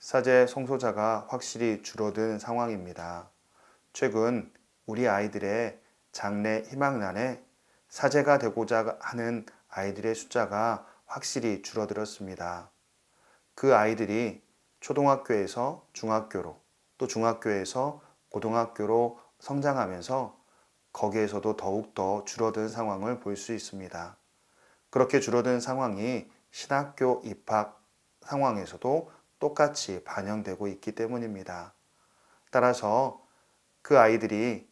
사제 성소자가 확실히 줄어든 상황입니다. 최근 우리 아이들의 장래 희망란에 사제가 되고자 하는 아이들의 숫자가 확실히 줄어들었습니다. 그 아이들이 초등학교에서 중학교로, 또 중학교에서 고등학교로 성장하면서 거기에서도 더욱더 줄어든 상황을 볼 수 있습니다. 그렇게 줄어든 상황이 신학교 입학 상황에서도 똑같이 반영되고 있기 때문입니다. 따라서 그 아이들이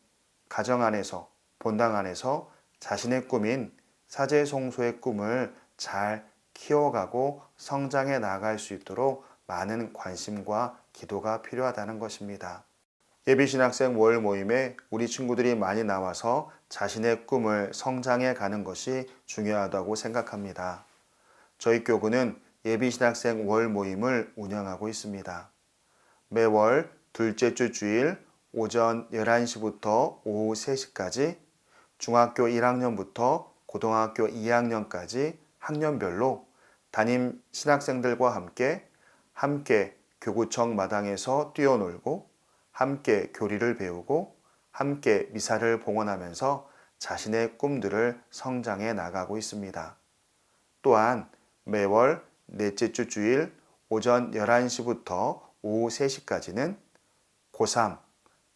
가정 안에서, 본당 안에서 자신의 꿈인 사제성소의 꿈을 잘 키워가고 성장해 나갈 수 있도록 많은 관심과 기도가 필요하다는 것입니다. 예비신학생 월 모임에 우리 친구들이 많이 나와서 자신의 꿈을 성장해 가는 것이 중요하다고 생각합니다. 저희 교구는 예비신학생 월 모임을 운영하고 있습니다. 매월 둘째 주 주일 오전 11시부터 오후 3시까지 중학교 1학년부터 고등학교 2학년까지 학년별로 담임 신학생들과 함께 교구청 마당에서 뛰어놀고 함께 교리를 배우고 함께 미사를 봉헌하면서 자신의 꿈들을 성장해 나가고 있습니다. 또한 매월 넷째 주 주일 오전 11시부터 오후 3시까지는 고3,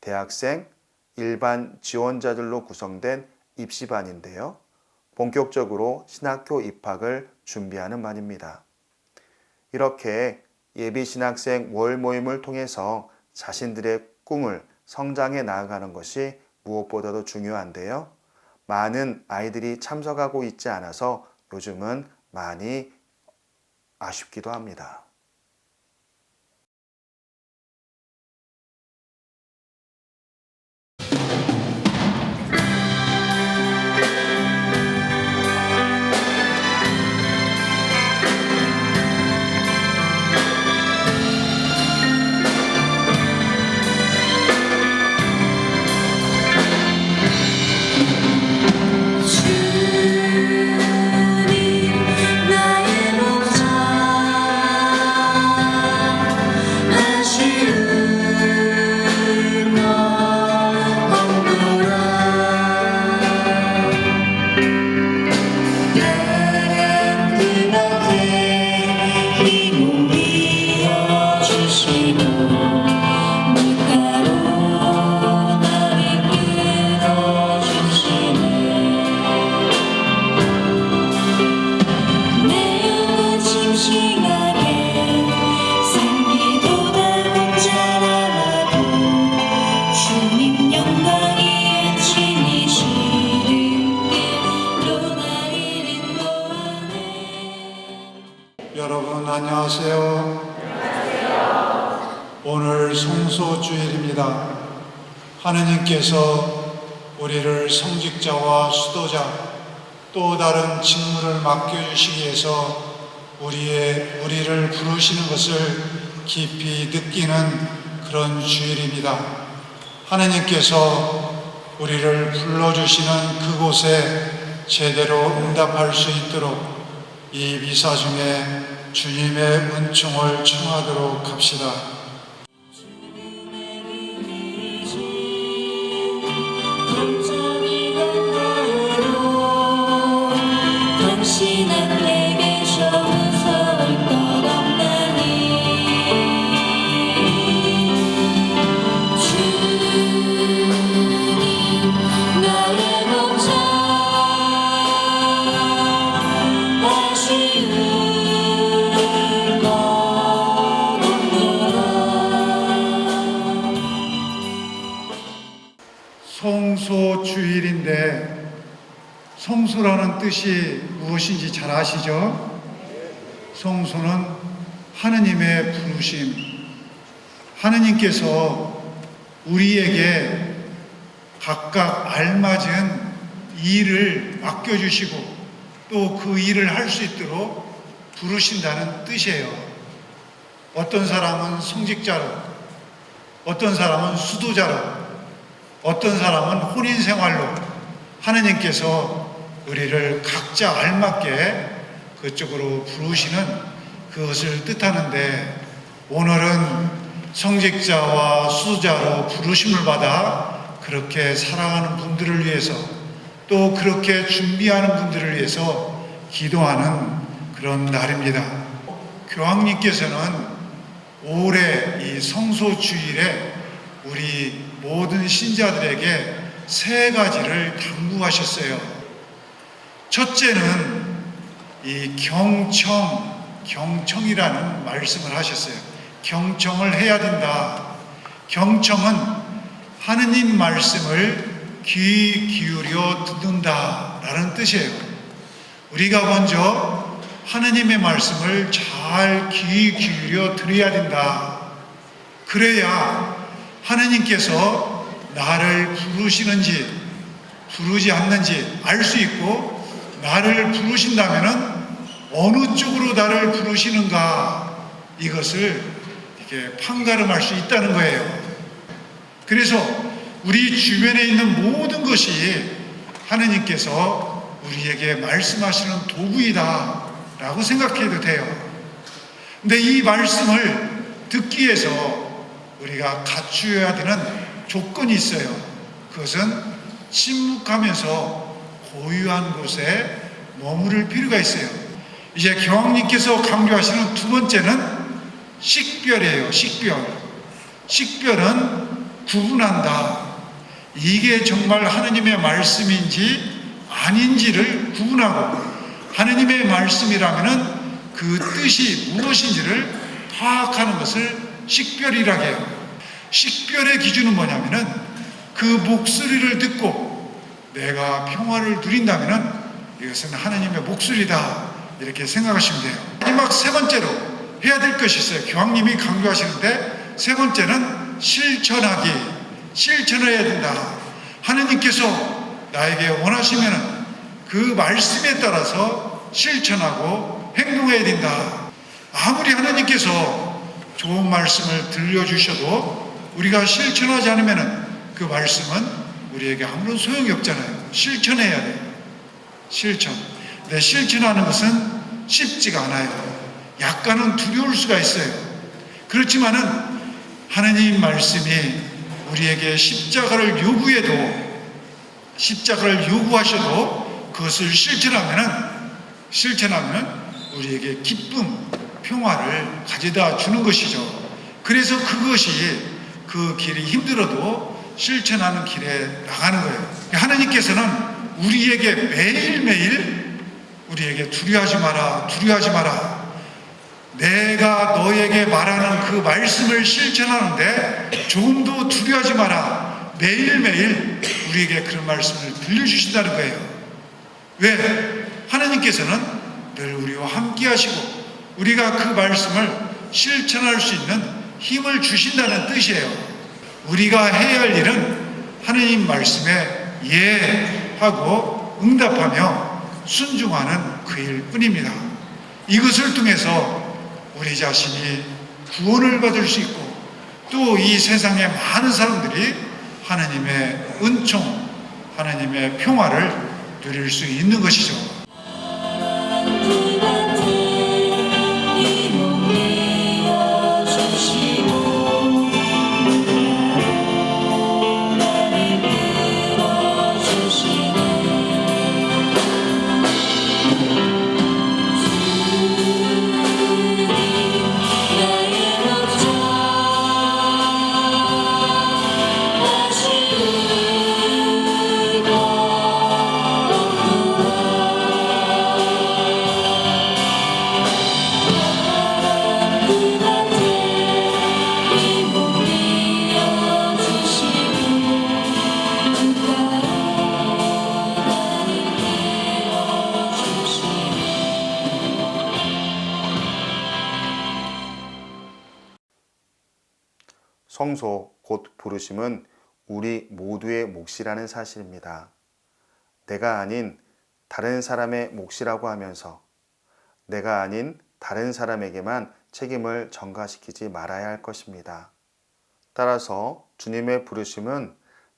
대학생, 일반 지원자들로 구성된 입시반인데요. 본격적으로 신학교 입학을 준비하는 반입니다. 이렇게 예비신학생 월 모임을 통해서 자신들의 꿈을 성장해 나아가는 것이 무엇보다도 중요한데요. 많은 아이들이 참석하고 있지 않아서 요즘은 많이 아쉽기도 합니다. 여러분 안녕하세요. 오늘 성소주일입니다. 하느님께서 우리를 성직자와 수도자 또 다른 직무를 맡겨주시기 위해서 우리를 부르시는 것을 깊이 느끼는 그런 주일입니다. 하느님께서 우리를 불러주시는 그곳에 제대로 응답할 수 있도록 이 미사 중에 주님의 은총을 청하도록 합시다. 당신은 내게 무서울 것 없나니 주님 나의 목자 아쉬울 것 없노라. 성소주일인데 성소라는 뜻이 무엇인지 잘 아시죠? 성소는 하느님의 부르심. 하느님께서 우리에게 각각 알맞은 일을 맡겨주시고 또 그 일을 할 수 있도록 부르신다는 뜻이에요. 어떤 사람은 성직자로, 어떤 사람은 수도자로, 어떤 사람은 혼인생활로 하느님께서 우리를 각자 알맞게 그쪽으로 부르시는 그것을 뜻하는데 오늘은 성직자와 수자로 부르심을 받아 그렇게 살아가는 분들을 위해서 또 그렇게 준비하는 분들을 위해서 기도하는 그런 날입니다. 교황님께서는 올해 이 성소주일에 우리 모든 신자들에게 세 가지를 당부하셨어요. 첫째는 이 경청이라는 말씀을 하셨어요. 경청을 해야 된다. 경청은 하느님 말씀을 귀 기울여 듣는다라는 뜻이에요. 우리가 먼저 하느님의 말씀을 잘 귀 기울여 들어야 된다. 그래야 하느님께서 나를 부르시는지 부르지 않는지 알 수 있고, 나를 부르신다면은 어느 쪽으로 나를 부르시는가, 이것을 이렇게 판가름할 수 있다는 거예요. 그래서 우리 주변에 있는 모든 것이 하느님께서 우리에게 말씀하시는 도구이다 라고 생각해도 돼요. 근데 이 말씀을 듣기 위해서 우리가 갖추어야 되는 조건이 있어요. 그것은 침묵하면서 고요한 곳에 머무를 필요가 있어요. 이제 교황님께서 강조하시는 두 번째는 식별이에요. 식별은 구분한다. 이게 정말 하느님의 말씀인지 아닌지를 구분하고, 하느님의 말씀이라면 그 뜻이 무엇인지를 파악하는 것을 식별이라고 해요. 식별의 기준은 뭐냐면은 그 목소리를 듣고 내가 평화를 누린다면은 이것은 하느님의 목소리다, 이렇게 생각하시면 돼요. 마지막 세 번째로 해야 될 것이 있어요. 교황님이 강조하시는데, 세 번째는 실천해야 된다. 하느님께서 나에게 원하시면은 그 말씀에 따라서 실천하고 행동해야 된다. 아무리 하느님께서 좋은 말씀을 들려주셔도 우리가 실천하지 않으면은 그 말씀은 우리에게 아무런 소용이 없잖아요. 실천해야 돼요. 근데 실천하는 것은 쉽지가 않아요. 약간은 두려울 수가 있어요. 그렇지만은 하느님 말씀이 우리에게 십자가를 요구하셔도 그것을 실천하면 우리에게 기쁨, 평화를 가져다 주는 것이죠. 그래서 그것이 그 길이 힘들어도 실천하는 길에 나가는 거예요. 하나님께서는 우리에게 매일매일 우리에게 두려워하지 마라. 내가 너에게 말하는 그 말씀을 실천하는데 조금도 두려워하지 마라. 매일매일 우리에게 그런 말씀을 들려주신다는 거예요. 왜? 하나님께서는 늘 우리와 함께 하시고 우리가 그 말씀을 실천할 수 있는 힘을 주신다는 뜻이에요. 우리가 해야 할 일은 하나님 말씀에 예하고 응답하며 순종하는 그 일뿐입니다. 이것을 통해서 우리 자신이 구원을 받을 수 있고, 또 이 세상의 많은 사람들이 하나님의 은총, 하나님의 평화를 누릴 수 있는 것이죠. 성소 곧 부르심은 우리 모두의 몫이라는 사실입니다. 내가 아닌 다른 사람의 몫이라고 하면서 내가 아닌 다른 사람에게만 책임을 전가시키지 말아야 할 것입니다. 따라서 주님의 부르심은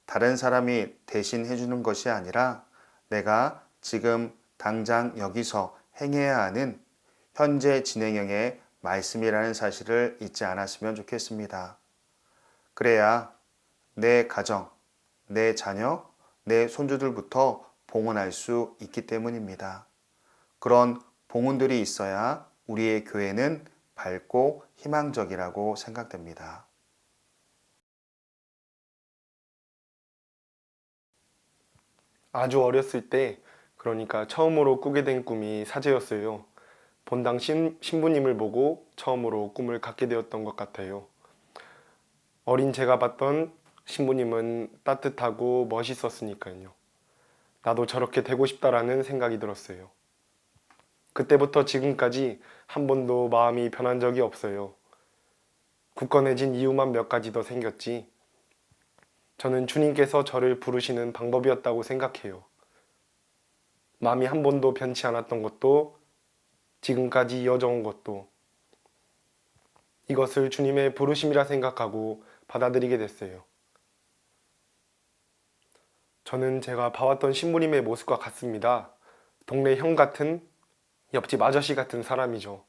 다른 사람이 대신 해주는 것이 아니라 내가 지금 당장 여기서 행해야 하는 현재 진행형의 말씀이라는 사실을 잊지 않았으면 좋겠습니다. 그래야 내 가정, 내 자녀, 내 손주들부터 봉헌할 수 있기 때문입니다. 그런 봉헌들이 있어야 우리의 교회는 밝고 희망적이라고 생각됩니다. 아주 어렸을 때, 그러니까 처음으로 꾸게 된 꿈이 사제였어요. 본당 신부님을 보고 처음으로 꿈을 갖게 되었던 것 같아요. 어린 제가 봤던 신부님은 따뜻하고 멋있었으니까요. 나도 저렇게 되고 싶다라는 생각이 들었어요. 그때부터 지금까지 한 번도 마음이 변한 적이 없어요. 굳건해진 이유만 몇 가지 더 생겼지. 저는 주님께서 저를 부르시는 방법이었다고 생각해요. 마음이 한 번도 변치 않았던 것도, 지금까지 이어져온 것도, 이것을 주님의 부르심이라 생각하고 받아들이게 됐어요. 저는 제가 봐왔던 신부님의 모습과 같습니다. 동네 형 같은, 옆집 아저씨 같은 사람이죠.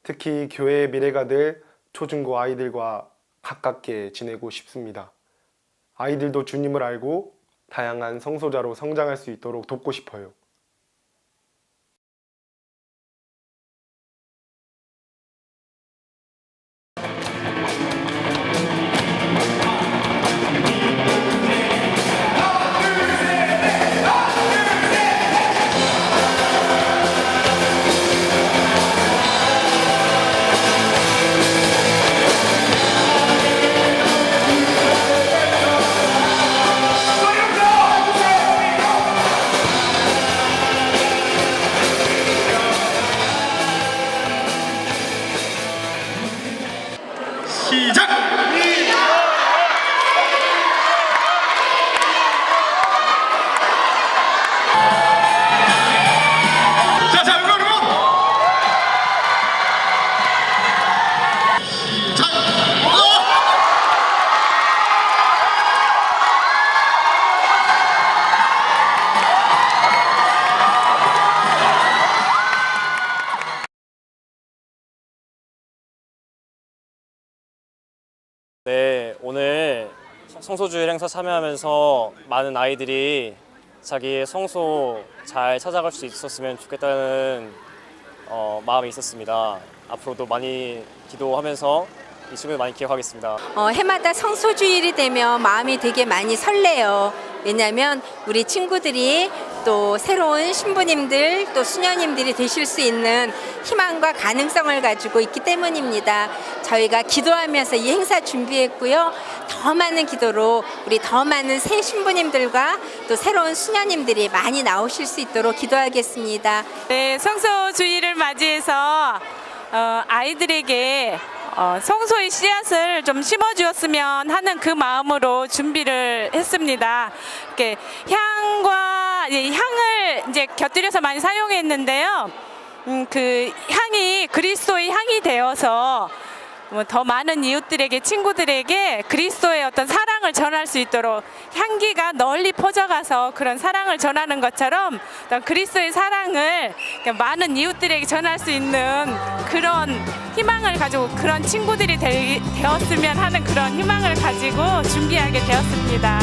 특히 교회의 미래가 될 초중고 아이들과 가깝게 지내고 싶습니다. 아이들도 주님을 알고 다양한 성소자로 성장할 수 있도록 돕고 싶어요. 시작! 자, 응원! 시작! 네, 오늘 성소주일 행사 참여하면서 많은 아이들이 자기의 성소 잘 찾아갈 수 있었으면 좋겠다는 마음이 있었습니다. 앞으로도 많이 기도하면서 이 친구들 많이 기억하겠습니다. 해마다 성소주일이 되면 마음이 되게 많이 설레요. 왜냐하면 우리 친구들이 또 새로운 신부님들 또 수녀님들이 되실 수 있는 희망과 가능성을 가지고 있기 때문입니다. 저희가 기도하면서 이 행사 준비했고요. 더 많은 기도로 우리 더 많은 새 신부님들과 또 새로운 수녀님들이 많이 나오실 수 있도록 기도하겠습니다. 네, 성소주의를 맞이해서 아이들에게 성소의 씨앗을 좀 심어주었으면 하는 그 마음으로 준비를 했습니다. 이렇게 향을 이제 곁들여서 많이 사용했는데요. 그 향이 그리스도의 향이 되어서 더 많은 이웃들에게, 친구들에게 그리스도의 어떤 사랑을 전할 수 있도록 향기가 널리 퍼져가서 그런 사랑을 전하는 것처럼 어떤 그리스도의 사랑을 많은 이웃들에게 전할 수 있는 그런 희망을 가지고 그런 친구들이 되었으면 하는 그런 희망을 가지고 준비하게 되었습니다.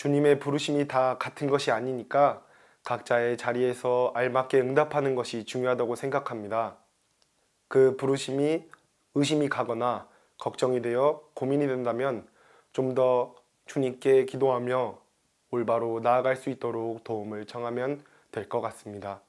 주님의 부르심이 다 같은 것이 아니니까 각자의 자리에서 알맞게 응답하는 것이 중요하다고 생각합니다. 그 부르심이 의심이 가거나 걱정이 되어 고민이 된다면 좀 더 주님께 기도하며 올바로 나아갈 수 있도록 도움을 청하면 될 것 같습니다.